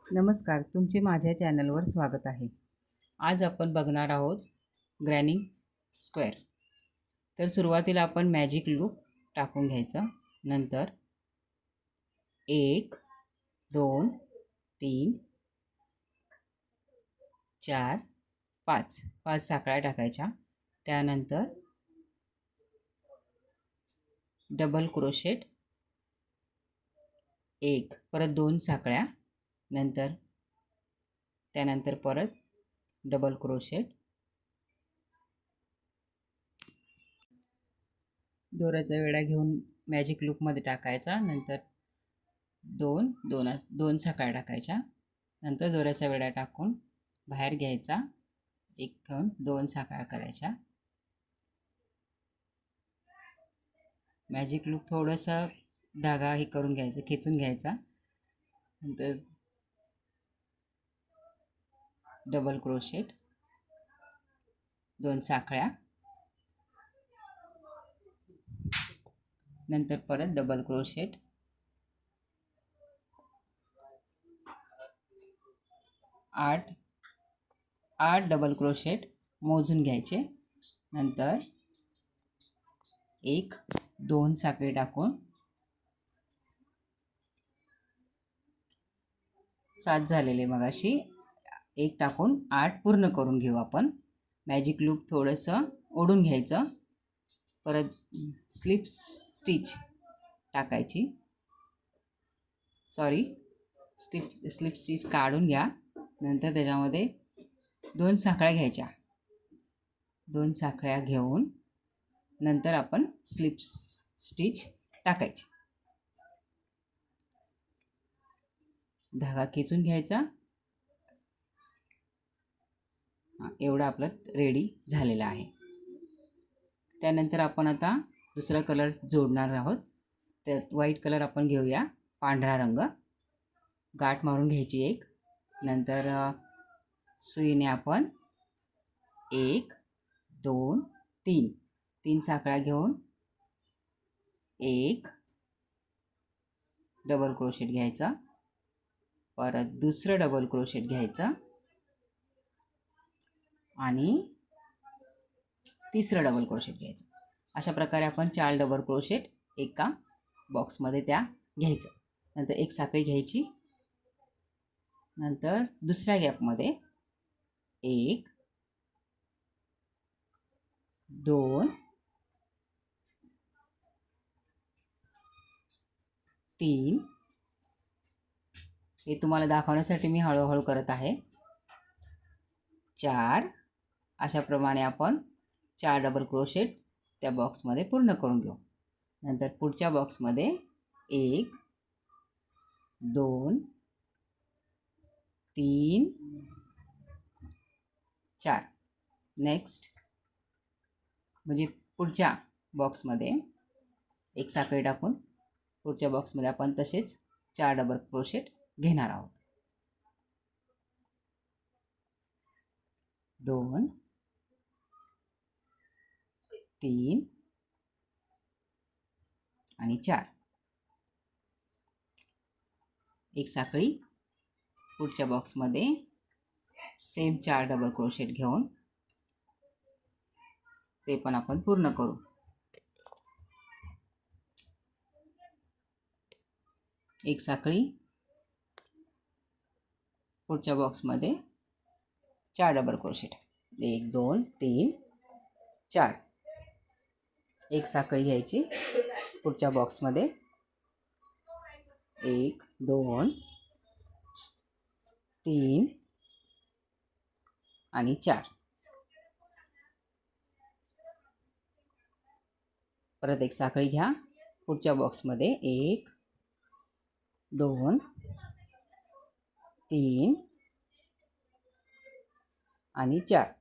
नमस्कार, तुमचे माझ्या चॅनलवर स्वागत आहे. आज आपण बघणार आहोत ग्रॅनिंग स्क्वेअर. तर सुरुवातीला आपण मॅजिक लूप टाकून घ्यायचा. नंतर 1 2 3 4 5 5 साखळ्या टाकायच्या. त्यानंतर डबल क्रोशेट 1, परत 2 साखळ्या, नंतर त्यानंतर परत डबल क्रोशेट, दोऱ्याचा वेढा घेऊन मॅजिक लूपमध्ये टाकायचा. नंतर दोन साखळ्या टाकायच्या. नंतर दोऱ्याचा वेढा टाकून बाहेर घ्यायचा. एक घेऊन 2 साखळ्या करायच्या. मॅजिक लूप थोडंसं धागा हे करून घ्यायचं, खेचून घ्यायचा. नंतर डबल क्रोशेट, 2 साखळ्या, नंतर परत डबल क्रोशेट, 8 डबल क्रोशेट मोजून घ्यायचे. नंतर 1 2 साखळी टाकून 7 झालेले मगाशी 1 टाकून 8 पूर्ण करून घेऊ आपण. मॅजिक लूप थोडंसं ओढून घ्यायचं. परत स्लिप स्टिच टाकायची. स्लिप स्टिच काढून घ्या. नंतर त्याच्यामध्ये 2 साखळ्या घ्यायच्या. 2 साखळ्या घेऊन नंतर आपण स्लिप स्टिच टाकायची. धागा खेचून घ्यायचा. एवढं आपलं रेडी झालेलं आहे. त्यानंतर आपण आता दुसरा कलर जोडणार आहोत. त्यात व्हाईट कलर आपण घेऊया, पांढरा रंग. गाठ मारून घ्यायची एक. नंतर सुईने आपण 1 2 3 साखळ्या घेऊन 1 डबल क्रोशेट घ्यायचा. परत दुसरं डबल क्रोशेट घ्यायचं आणि तिसरं डबल क्रोशेट घ्यायचं. अशा प्रकारे आपण 4 डबल क्रोशेट एका बॉक्समध्ये त्या घ्यायचं. नंतर एक साखळी घ्यायची. नंतर दुसऱ्या गॅपमध्ये 1 2 3, हे तुम्हाला दाखवण्यासाठी मी हळूहळू करत आहे, 4. अशाप्रमाणे आपण 4 डबल क्रोशेट त्या बॉक्समध्ये पूर्ण करून घेऊ. नंतर पुढच्या बॉक्समध्ये 1 2 3 4. नेक्स्ट म्हणजे पुढच्या बॉक्समध्ये एक साखळी टाकून पुढच्या बॉक्समध्ये आपण तसेच 4 डबल क्रोशेट घेणार आहोत. 2 3 आणि 4. एक साखळी पुढच्या बॉक्समध्ये सेम 4 डबल क्रोशेट घेऊन ते पण आपण पूर्ण करू. एक साखळी पुढच्या बॉक्समध्ये 4 डबल क्रोशेट, 1 2 3 4. एक साखळी घ्यायची पुढच्या बॉक्समध्ये 1 2 3 आणि 4. परत एक साखळी घ्या पुढच्या बॉक्समध्ये 1 2 3 आणि 4.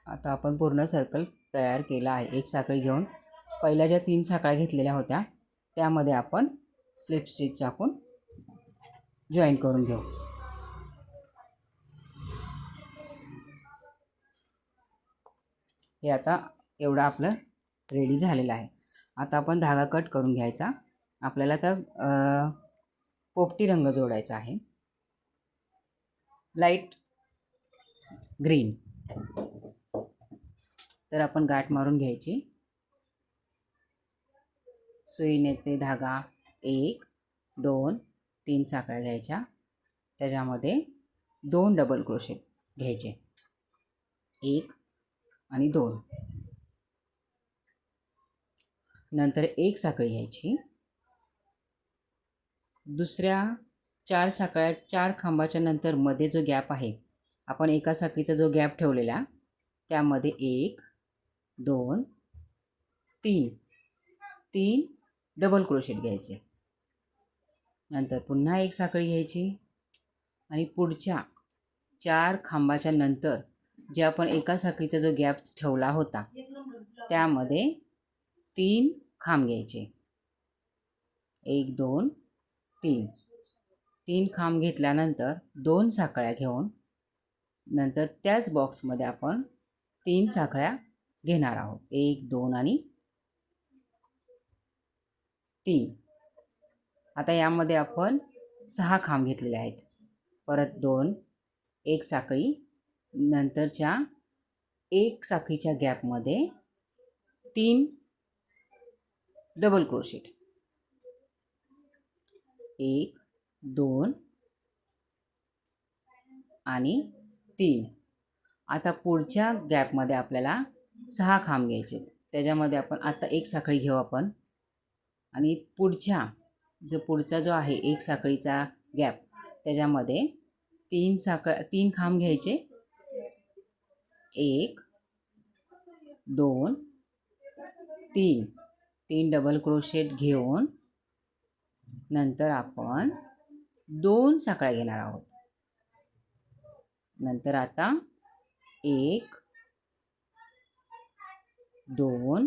आता आपण पूर्ण सर्कल तयार केला आहे. एक साखळी घेऊन पहिल्या ज्या 3 साखळ्या घेतलेल्या होत्या त्यामध्ये आपण स्लिप स्टिच टाकून जॉईन करून घेऊ. हे आता एवढं आपलं रेडी झालेलं आहे. आता आपण धागा कट करून घ्यायचा. आपल्याला तर पोपटी रंग जोडायचा आहे, लाईट ग्रीन. तर आपण गाठ मारून घ्यायची. सुईने ते धागा 1 2 3 साखळ्या घ्यायच्या, त्याच्यामध्ये 2 डबल क्रोशेट घ्यायचे, 1 आणि 2. नंतर 1 साखळी घ्यायची. दुसऱ्या 4 साखळ्या 4 खांबाच्या नंतर मध्ये जो गॅप आहे, आपण एका साखळीचा जो गॅप ठेवलेला त्यामध्ये 1 2 3 डबल क्रोशेट घ्यायचे. नंतर पुन्हा 1 साखळी घ्यायची आणि पुढच्या 4 खांबाच्या नंतर जे आपण एका साखळीचा जो गॅप ठेवला होता त्यामध्ये 3 खांब घ्यायचे, 1 2 3 खांब घेतल्यानंतर 2 साखळ्या घेऊन नंतर त्याच बॉक्समध्ये आपण 3 साखळ्या घेणार आहोत, 1 2 आणि 3. आता यामध्ये आपण 6 खांब घेतलेले आहेत. परत 2 1 साखळी, नंतरच्या 1 साखळीच्या गॅपमध्ये 3 डबल क्रोशेट, 1 2 आणि 3. आता पुढच्या गॅपमध्ये आपल्याला 6 खांब घ्यायचे. त्याच्यामध्ये आपण आता 1 साखळी घेऊ आपण आणि पुढचा जो आहे 1 साखळीचा गॅप त्याच्यामध्ये 3 खांब घ्यायचे, 1 2 3 डबल क्रोशेट घेऊन नंतर आपण 2 साखळ्या घेणार आहोत. नंतर आता 1 2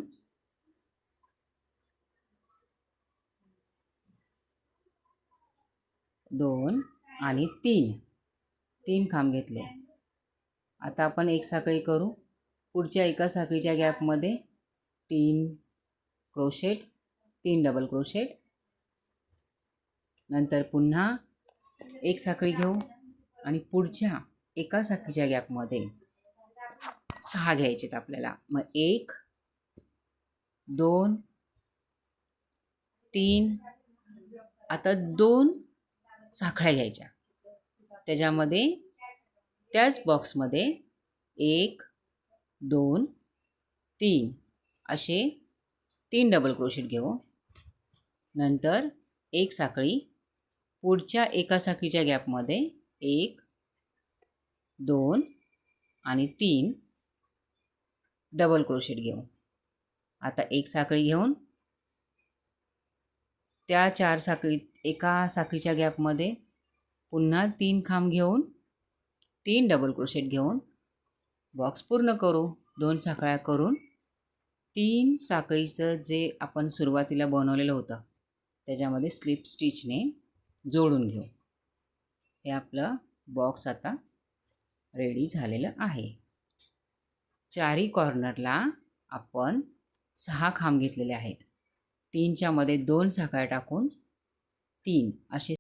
2 आणि 3 खांब घेतले. आता आपण 1 साखळी करू. पुढच्या एका साखळीच्या गॅपमध्ये 3 क्रोशेट, 3 डबल क्रोशेट. नंतर पुन्हा 1 साखळी घेऊ आणि पुढच्या एका साखळीच्या गॅपमध्ये 6 घ्यायचेत आपल्याला. मग 1 2 3, आता 2 साखळ्या घ्यायच्या, त्याच्यामध्ये त्याच बॉक्समध्ये 1 2 3 असे 3 डबल क्रोशेट घेऊ. नंतर 1 साखळी, पुढच्या एका साखळीच्या गॅपमध्ये 1 2 आणि 3 डबल क्रोशेट घेऊ. आता 1 साखळी घेऊन त्या 4 साखळी एका साखळीच्या गॅपमध्ये पुन्हा 3 खांब घेऊन 3 डबल क्रोशेट घेऊन बॉक्स पूर्ण करू. 2 साखळ्या करून 3 साखळीचं जे आपण सुरुवातीला बनवलेलं होतं त्याच्यामध्ये स्लिप स्टिचने जोडून घेऊ. हे आपलं बॉक्स आता रेडी झालेलं आहे. चारी कॉर्नरला आपण 6 खांब घेतलेले आहेत. 3च्या मध्ये 2 साखळ्या टाकून 3 असे